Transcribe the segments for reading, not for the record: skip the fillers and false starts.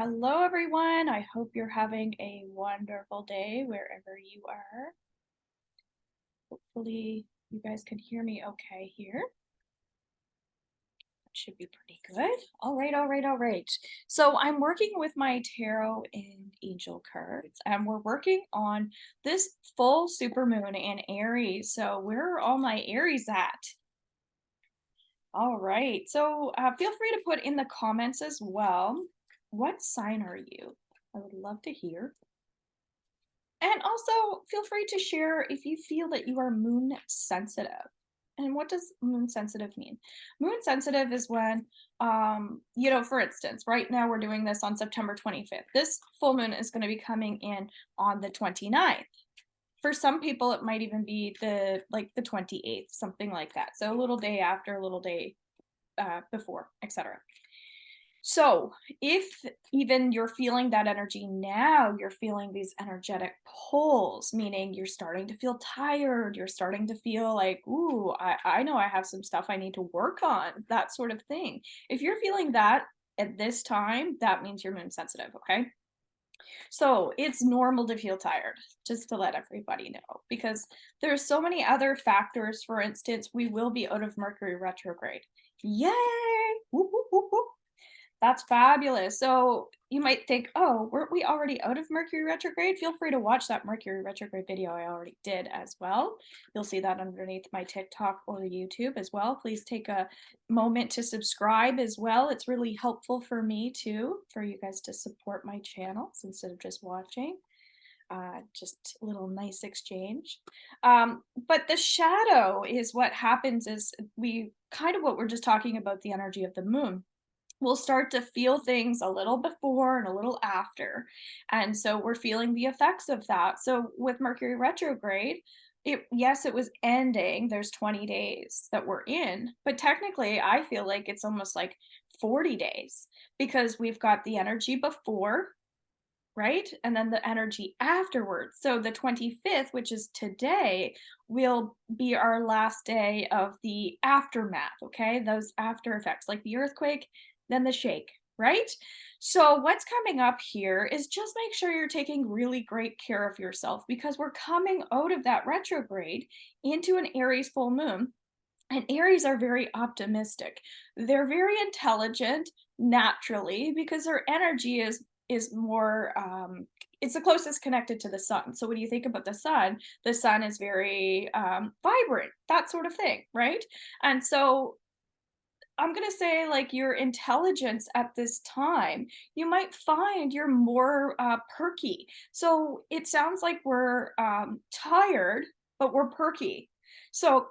Hello, everyone. I hope you're having a wonderful day wherever you are. Hopefully, you guys can hear me okay here. That should be pretty good. All right, all right, all right. So, I'm working with my tarot and angel cards, and we're working on this full supermoon in Aries. So, where are all my Aries at? All right. So, feel free to put in the comments as well. What sign are you? I would love to hear. And also feel free to share if you feel that you are moon sensitive. And what does moon sensitive mean? Moon sensitive is when, for instance, right now we're doing this on September 25th. This full moon is going to be coming in on the 29th. For some people, it might even be the 28th, something like that. So a little day after, a little day before, etc. So, if even you're feeling that energy now, you're feeling these energetic pulls, meaning you're starting to feel tired, you're starting to feel like, ooh, I know I have some stuff I need to work on, that sort of thing. If you're feeling that at this time, that means you're moon sensitive, okay? So, it's normal to feel tired, just to let everybody know, because there's so many other factors. For instance, we will be out of Mercury retrograde. Yay! Whoop, whoop, whoop, whoop. That's fabulous. So you might think, oh, weren't we already out of Mercury retrograde? Feel free to watch that Mercury retrograde video I already did as well. You'll see that underneath my TikTok or YouTube as well. Please take a moment to subscribe as well. It's really helpful for me too, for you guys to support my channels instead of just watching. Just a little nice exchange. But the shadow is what happens is we kind of what we're just talking about the energy of the moon. We'll start to feel things a little before and a little after. And so we're feeling the effects of that. So with Mercury retrograde, yes, it was ending. There's 20 days that we're in, but technically I feel like it's almost like 40 days because we've got the energy before, right? And then the energy afterwards. So the 25th, which is today, will be our last day of the aftermath, okay? Those after effects, like the earthquake, then the shake, right? So what's coming up here is just make sure you're taking really great care of yourself because we're coming out of that retrograde into an Aries full moon. And Aries are very optimistic. They're very intelligent naturally because their energy is more it's the closest connected to the sun. So when you think about the sun is very vibrant, that sort of thing, right? And so I'm gonna say, like, your intelligence at this time, you might find you're more perky. So it sounds like we're tired, but we're perky. So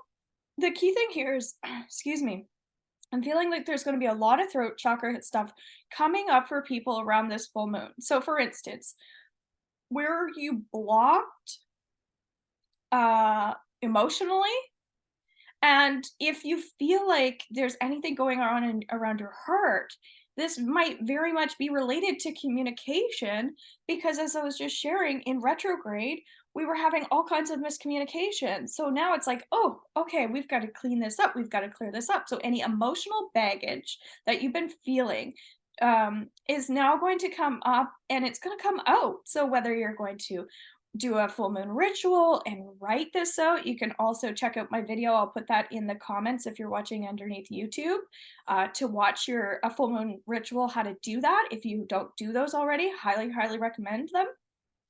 the key thing here is, excuse me, I'm feeling like there's going to be a lot of throat chakra stuff coming up for people around this full moon. So, for instance, where you blocked emotionally, and if you feel like there's anything going on around your heart, this might very much be related to communication because, as I was just sharing, in retrograde, we were having all kinds of miscommunication. So now it's like, oh, okay, we've got to clean this up. We've got to clear this up. So any emotional baggage that you've been feeling is now going to come up and it's going to come out. So whether you're going to do a full moon ritual and write this out. You can also check out my video. I'll put that in the comments if you're watching underneath YouTube to watch your a full moon ritual, how to do that. If you don't do those already, highly, highly recommend them.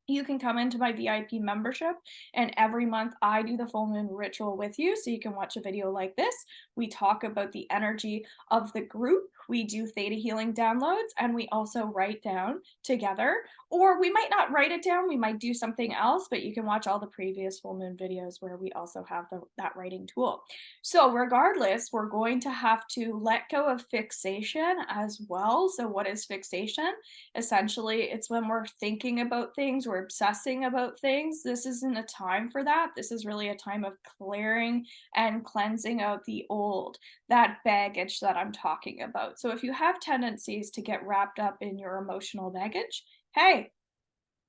You can come into my VIP membership, and every month I do the full moon ritual with you. So you can watch a video like this. We talk about the energy of the group. We do theta healing downloads, and we also write down together. Or we might not write it down, we might do something else, but you can watch all the previous full moon videos where we also have that writing tool. So, regardless, we're going to have to let go of fixation as well. So, what is fixation? Essentially, it's when we're thinking about things, we're obsessing about things. This isn't a time for that. This is really a time of clearing and cleansing out the old, that baggage that I'm talking about. So if you have tendencies to get wrapped up in your emotional baggage, hey,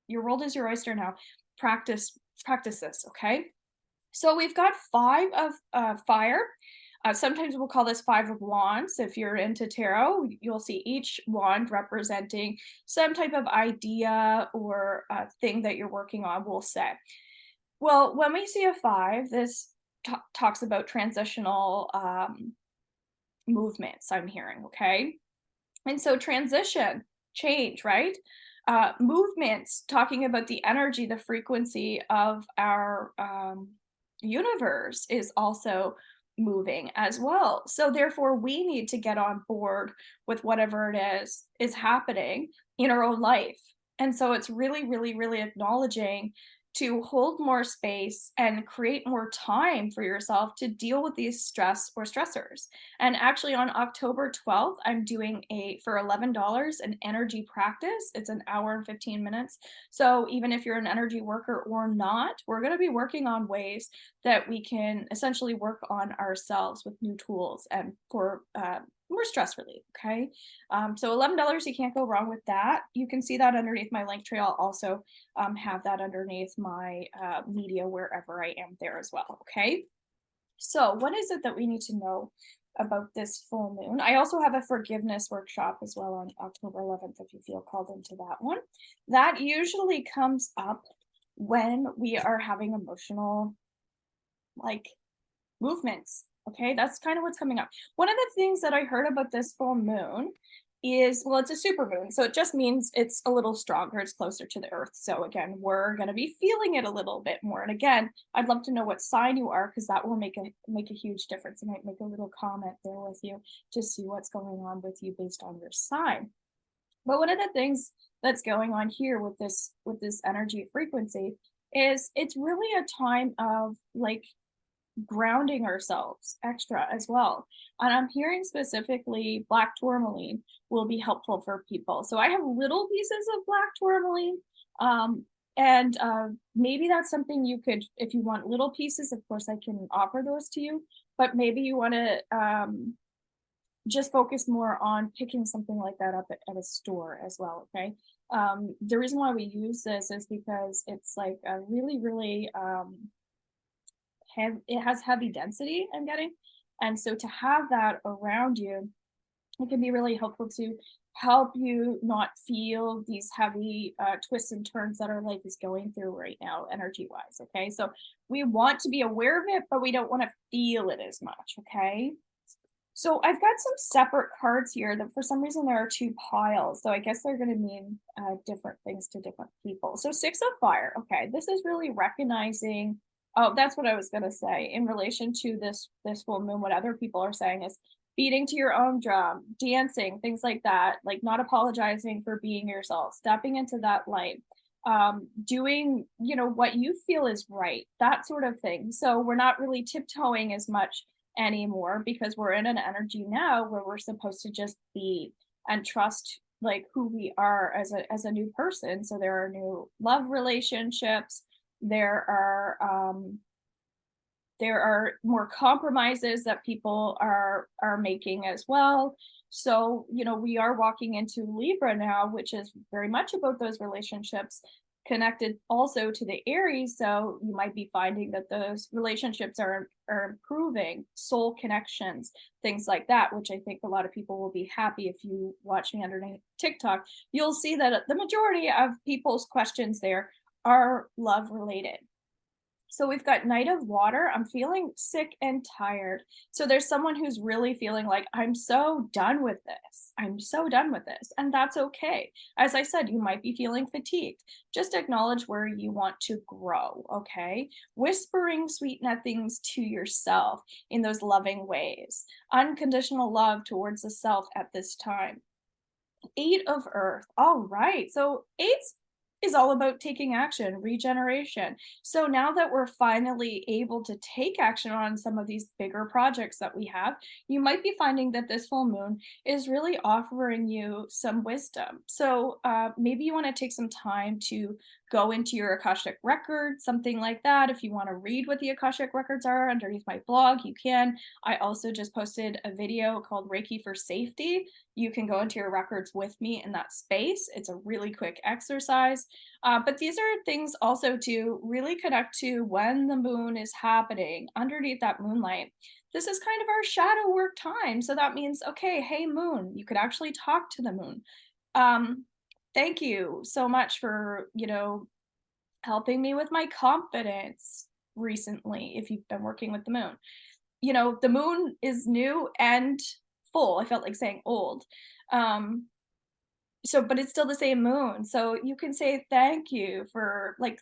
your world is your oyster now. Practice this, okay? So we've got 5 of fire. Sometimes we'll call this Five of Wands. If you're into tarot, you'll see each wand representing some type of idea or thing that you're working on, we'll say. Well, when we see a five, this talks about transitional movements, I'm hearing, okay? And so transition, change, right? Movements, talking about the energy, the frequency of our universe is also moving as well. So therefore, we need to get on board with whatever it is happening in our own life. And so it's really, really, really acknowledging to hold more space and create more time for yourself to deal with these stress or stressors. And actually on October 12th, I'm doing for $11 an energy practice. It's an hour and 15 minutes. So even if you're an energy worker or not, we're going to be working on ways that we can essentially work on ourselves with new tools and for more stress relief. Okay. So $11, you can't go wrong with that. You can see that underneath my link trail. I'll also have that underneath my media wherever I am there as well. Okay. So, what is it that we need to know about this full moon? I also have a forgiveness workshop as well on October 11th if you feel called into that one. That usually comes up when we are having emotional, like, movements. Okay, that's kind of what's coming up. One of the things that I heard about this full moon is, well, it's a super moon, so it just means it's a little stronger, it's closer to the earth. So again, we're going to be feeling it a little bit more. And again, I'd love to know what sign you are because that will make a huge difference. I might make a little comment there with you to see what's going on with you based on your sign. But one of the things that's going on here with this energy frequency is it's really a time of like grounding ourselves extra as well. And I'm hearing specifically black tourmaline will be helpful for people. So I have little pieces of black tourmaline. And maybe that's something you could, if you want little pieces, of course, I can offer those to you. But maybe you want to just focus more on picking something like that up at a store as well. Okay. The reason why we use this is because it's like a really, really it has heavy density, I'm getting. And so to have that around you, it can be really helpful to help you not feel these heavy twists and turns that our life is going through right now, energy wise. Okay. So we want to be aware of it, but we don't want to feel it as much. Okay. So I've got some separate cards here that for some reason there are two piles. So I guess they're going to mean different things to different people. So Six of Fire. Okay, this is really recognizing. Oh, that's what I was going to say in relation to this full moon. What other people are saying is beating to your own drum, dancing, things like that. Like not apologizing for being yourself, stepping into that light, doing what you feel is right, that sort of thing. So we're not really tiptoeing as much anymore because we're in an energy now where we're supposed to just be and trust like who we are as a new person. So there are new love relationships, there are more compromises that people are making as well. So we are walking into Libra now, which is very much about those relationships connected also to the Aries. So you might be finding that those relationships are improving, soul connections, things like that, which I think a lot of people will be happy. If you watch me underneath TikTok, you'll see that the majority of people's questions there are love related. So we've got Knight of Water. I'm feeling sick and tired. So there's someone who's really feeling like, I'm so done with this. I'm so done with this. And that's okay. As I said, you might be feeling fatigued. Just acknowledge where you want to grow, okay? Whispering sweet nothings to yourself in those loving ways. Unconditional love towards the self at this time. Eight of Earth. All right. So eights is all about taking action, regeneration. So now that we're finally able to take action on some of these bigger projects that we have, you might be finding that this full moon is really offering you some wisdom. So maybe you want to take some time to go into your Akashic record, something like that. If you want to read what the Akashic records are underneath my blog, you can. I also just posted a video called Reiki for Safety. You can go into your records with me in that space. It's a really quick exercise. But these are things also to really connect to when the moon is happening underneath that moonlight. This is kind of our shadow work time. So that means, okay, hey, moon, you could actually talk to the moon. Um, Thank you so much for, helping me with my confidence recently if you've been working with the moon. The moon is new and full. I felt like saying old. Um, but it's still the same moon. So you can say thank you for like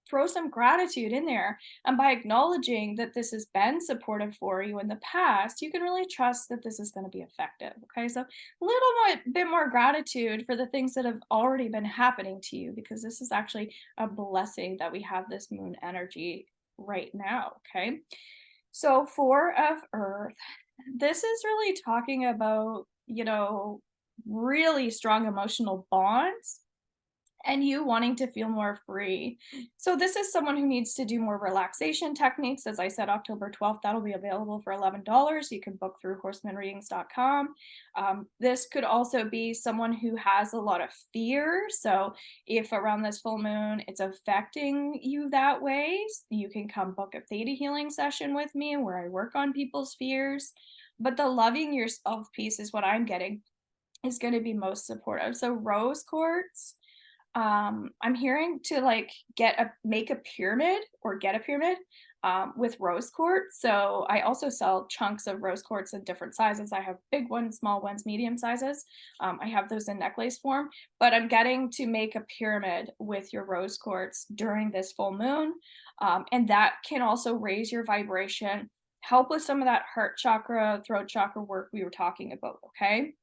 throw some gratitude in there. And by acknowledging that this has been supportive for you in the past, you can really trust that this is going to be effective. Okay. So a little bit more gratitude for the things that have already been happening to you, because this is actually a blessing that we have this moon energy right now. Okay. So, Four of Earth, this is really talking about, really strong emotional bonds and you wanting to feel more free. So this is someone who needs to do more relaxation techniques. As I said, October 12th, that'll be available for $11. You can book through horsemanreadings.com. This could also be someone who has a lot of fear. So if around this full moon it's affecting you that way, you can come book a theta healing session with me where I work on people's fears. But the loving yourself piece is what I'm getting is going to be most supportive. So rose quartz, I'm hearing to like make a pyramid or get a pyramid with rose quartz. So I also sell chunks of rose quartz in different sizes. I have big ones, small ones, medium sizes. I have those in necklace form, but I'm getting to make a pyramid with your rose quartz during this full moon. And that can also raise your vibration, help with some of that heart chakra, throat chakra work we were talking about. Okay,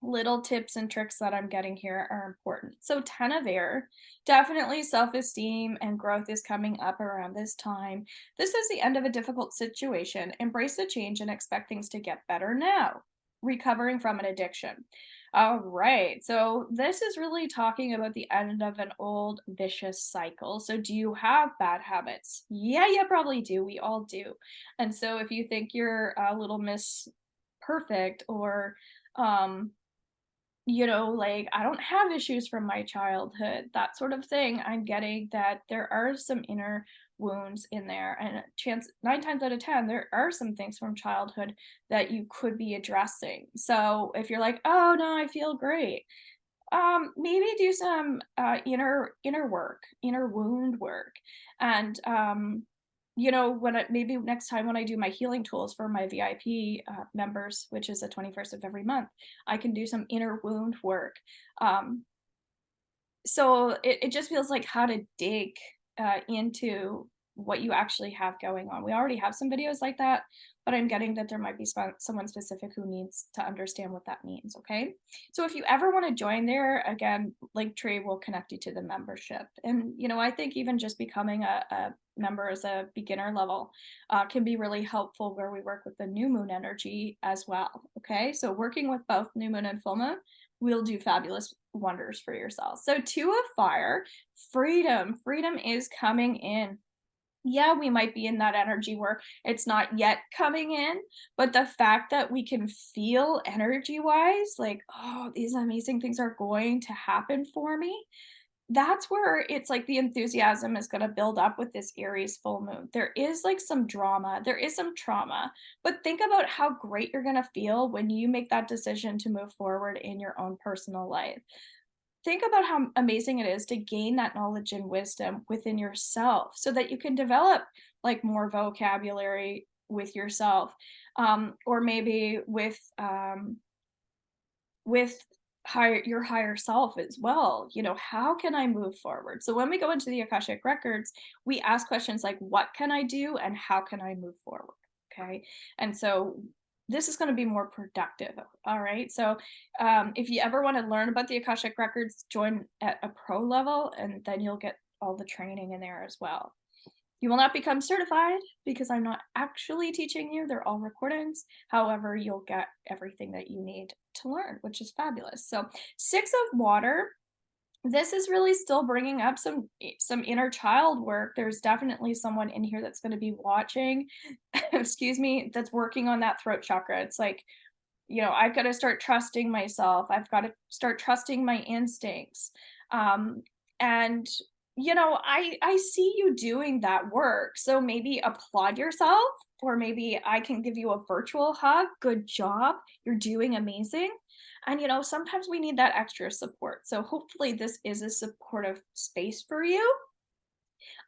little tips and tricks that I'm getting here are important. So 10 of air, definitely self-esteem and growth is coming up around this time. This is the end of a difficult situation. Embrace the change and expect things to get better now. Recovering from an addiction. All right. So this is really talking about the end of an old vicious cycle. So do you have bad habits? Yeah, you probably do. We all do. And so if you think you're a little miss perfect or um like, I don't have issues from my childhood, that sort of thing. I'm getting that there are some inner wounds in there, and a chance 9 times out of 10, there are some things from childhood that you could be addressing. So if you're like, "Oh, no, I feel great," maybe do some inner work, inner wound work. And when maybe next time when I do my healing tools for my VIP members, which is the 21st of every month, I can do some inner wound work. um, so it just feels like how to dig into what you actually have going on. We already have some videos like that, but I'm getting that there might be someone specific who needs to understand what that means. Okay. So if you ever want to join there, again, Linktree will connect you to the membership. And, I think even just becoming a member as a beginner level can be really helpful where we work with the new moon energy as well. Okay. So working with both new moon and full moon will do fabulous wonders for yourself. So, two of fire, freedom. Freedom is coming in. Yeah, we might be in that energy where it's not yet coming in, but the fact that we can feel energy wise, like, oh, these amazing things are going to happen for me, that's where it's like the enthusiasm is going to build up with this Aries full moon. There is like some drama, there is some trauma, but think about how great you're going to feel when you make that decision to move forward in your own personal life. Think about how amazing it is to gain that knowledge and wisdom within yourself so that you can develop like more vocabulary with yourself, or maybe with your higher self as well. How can I move forward? So when we go into the Akashic records, we ask questions like, what can I do and how can I move forward? Okay. And so this is going to be more productive. All right. So if you ever want to learn about the Akashic records, join at a pro level and then you'll get all the training in there as well. You will not become certified because I'm not actually teaching you. They're all recordings. However, you'll get everything that you need to learn, which is fabulous. So, 6 of water. this is really still bringing up some inner child work. There's definitely someone in here that's going to be watching, excuse me, that's working on that throat chakra. It's like, I've got to start trusting myself. I've got to start trusting my instincts. Um, and I see you doing that work. So maybe applaud yourself, or maybe I can give you a virtual hug. Good job. You're doing amazing. And sometimes we need that extra support. So hopefully this is a supportive space for you.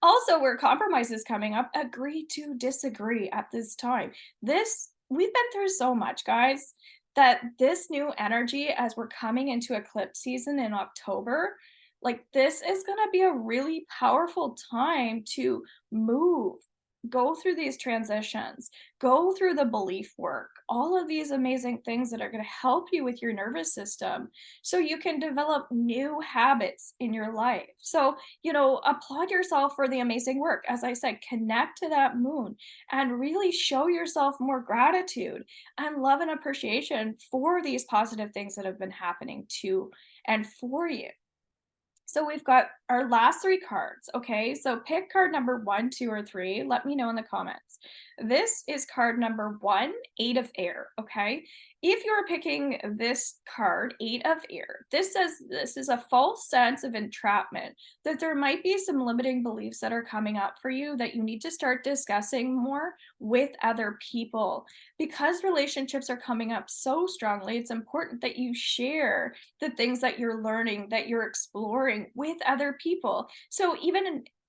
Also, where compromise is coming up, agree to disagree at this time. We've been through so much, guys, that this new energy as we're coming into eclipse season in October, like this is going to be a really powerful time to move, go through these transitions, go through the belief work, all of these amazing things that are going to help you with your nervous system so you can develop new habits in your life. So, applaud yourself for the amazing work. As I said, connect to that moon and really show yourself more gratitude and love and appreciation for these positive things that have been happening to and for you. So we've got our last three cards. Okay. So pick card number one, two, or three. Let me know in the comments. This is card number one, Eight of Air. Okay. If you're picking this card, Eight of Air, this says this is a false sense of entrapment, that there might be some limiting beliefs that are coming up for you that you need to start discussing more with other people. Because relationships are coming up so strongly, it's important that you share the things that you're learning, that you're exploring with other people. So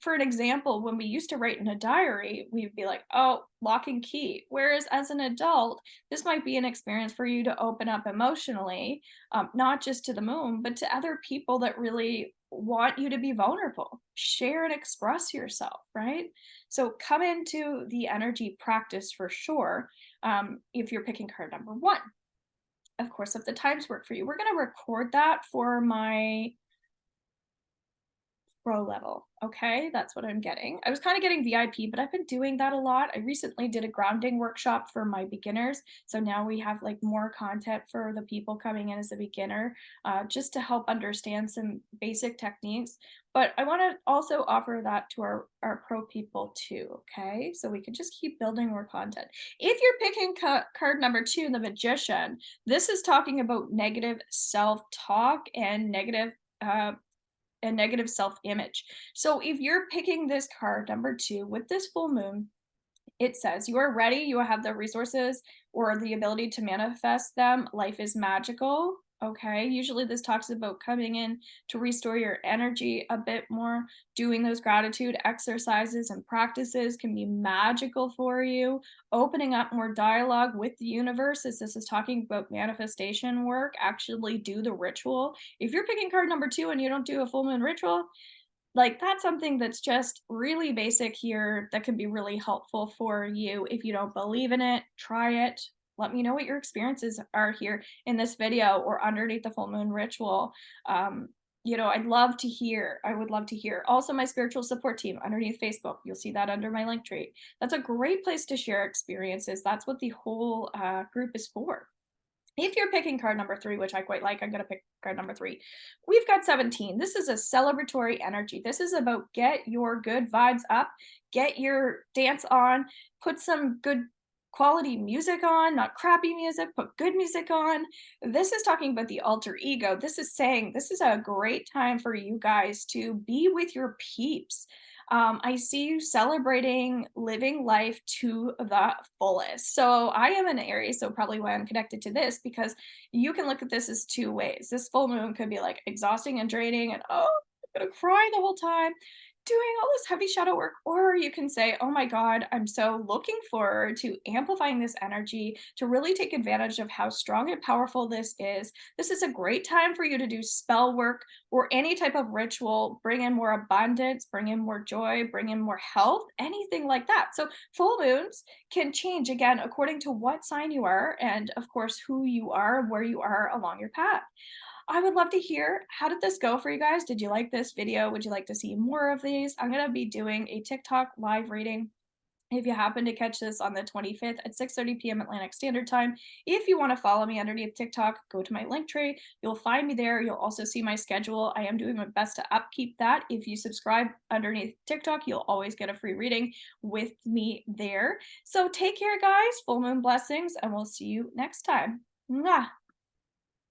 for an example, when we used to write in a diary, we'd be like, oh, lock and key. Whereas as an adult, this might be an experience for you to open up emotionally, not just to the moon, but to other people that really want you to be vulnerable. Share and express yourself, right? So come into the energy practice for sure, if you're picking card number one. Of course, if the times work for you. We're gonna record that for my pro level, okay? That's what I'm getting. I was kinda getting VIP, but I've been doing that a lot. I recently did a grounding workshop for my beginners, so now we have, like, more content for the people coming in as a beginner, just to help understand some basic techniques, but I wanna also offer that to our pro people too, okay? So we can just keep building more content. If you're picking card number two, the Magician, this is talking about negative self-talk and negative self-image. So if you're picking this card number two with this full moon, it says you are ready, you have the resources or the ability to manifest them. Life is magical. Okay. Usually this talks about coming in to restore your energy a bit more. Doing those gratitude exercises and practices can be magical for you. Opening up more dialogue with the universe, as this is talking about manifestation work, actually do the ritual. If you're picking card number two and you don't do a full moon ritual, like, that's something that's just really basic here that can be really helpful for you. If you don't believe in it, try it. Let me know what your experiences are here in this video or underneath the full moon ritual. I'd love to hear. I would love to hear. Also, my spiritual support team underneath Facebook. You'll see that under my link tree. That's a great place to share experiences. That's what the whole group is for. If you're picking card number three, which I quite like, I'm going to pick card number three. We've got 17. This is a celebratory energy. This is about get your good vibes up, get your dance on, put some good quality music on, not crappy music, put good music on. This is talking about the alter ego. This is saying this is a great time for you guys to be with your peeps. I see you celebrating living life to the fullest. So I am an Aries, so probably why I'm connected to this, because you can look at this as two ways. This full moon could be like exhausting and draining, and oh, I'm gonna cry the whole time doing all this heavy shadow work. Or you can say, oh my God, I'm so looking forward to amplifying this energy to really take advantage of how strong and powerful this is. This is a great time for you to do spell work or any type of ritual, bring in more abundance, bring in more joy, bring in more health, anything like that. So full moons can change again according to what sign you are, and of course, who you are, where you are along your path. I would love to hear, how did this go for you guys? Did you like this video? Would you like to see more of these? I'm going to be doing a TikTok live reading if you happen to catch this on the 25th at 6:30 p.m. Atlantic Standard Time. If you want to follow me underneath TikTok, go to my link tree. You'll find me there. You'll also see my schedule. I am doing my best to upkeep that. If you subscribe underneath TikTok, you'll always get a free reading with me there. So take care, guys. Full moon blessings, and we'll see you next time. Mwah.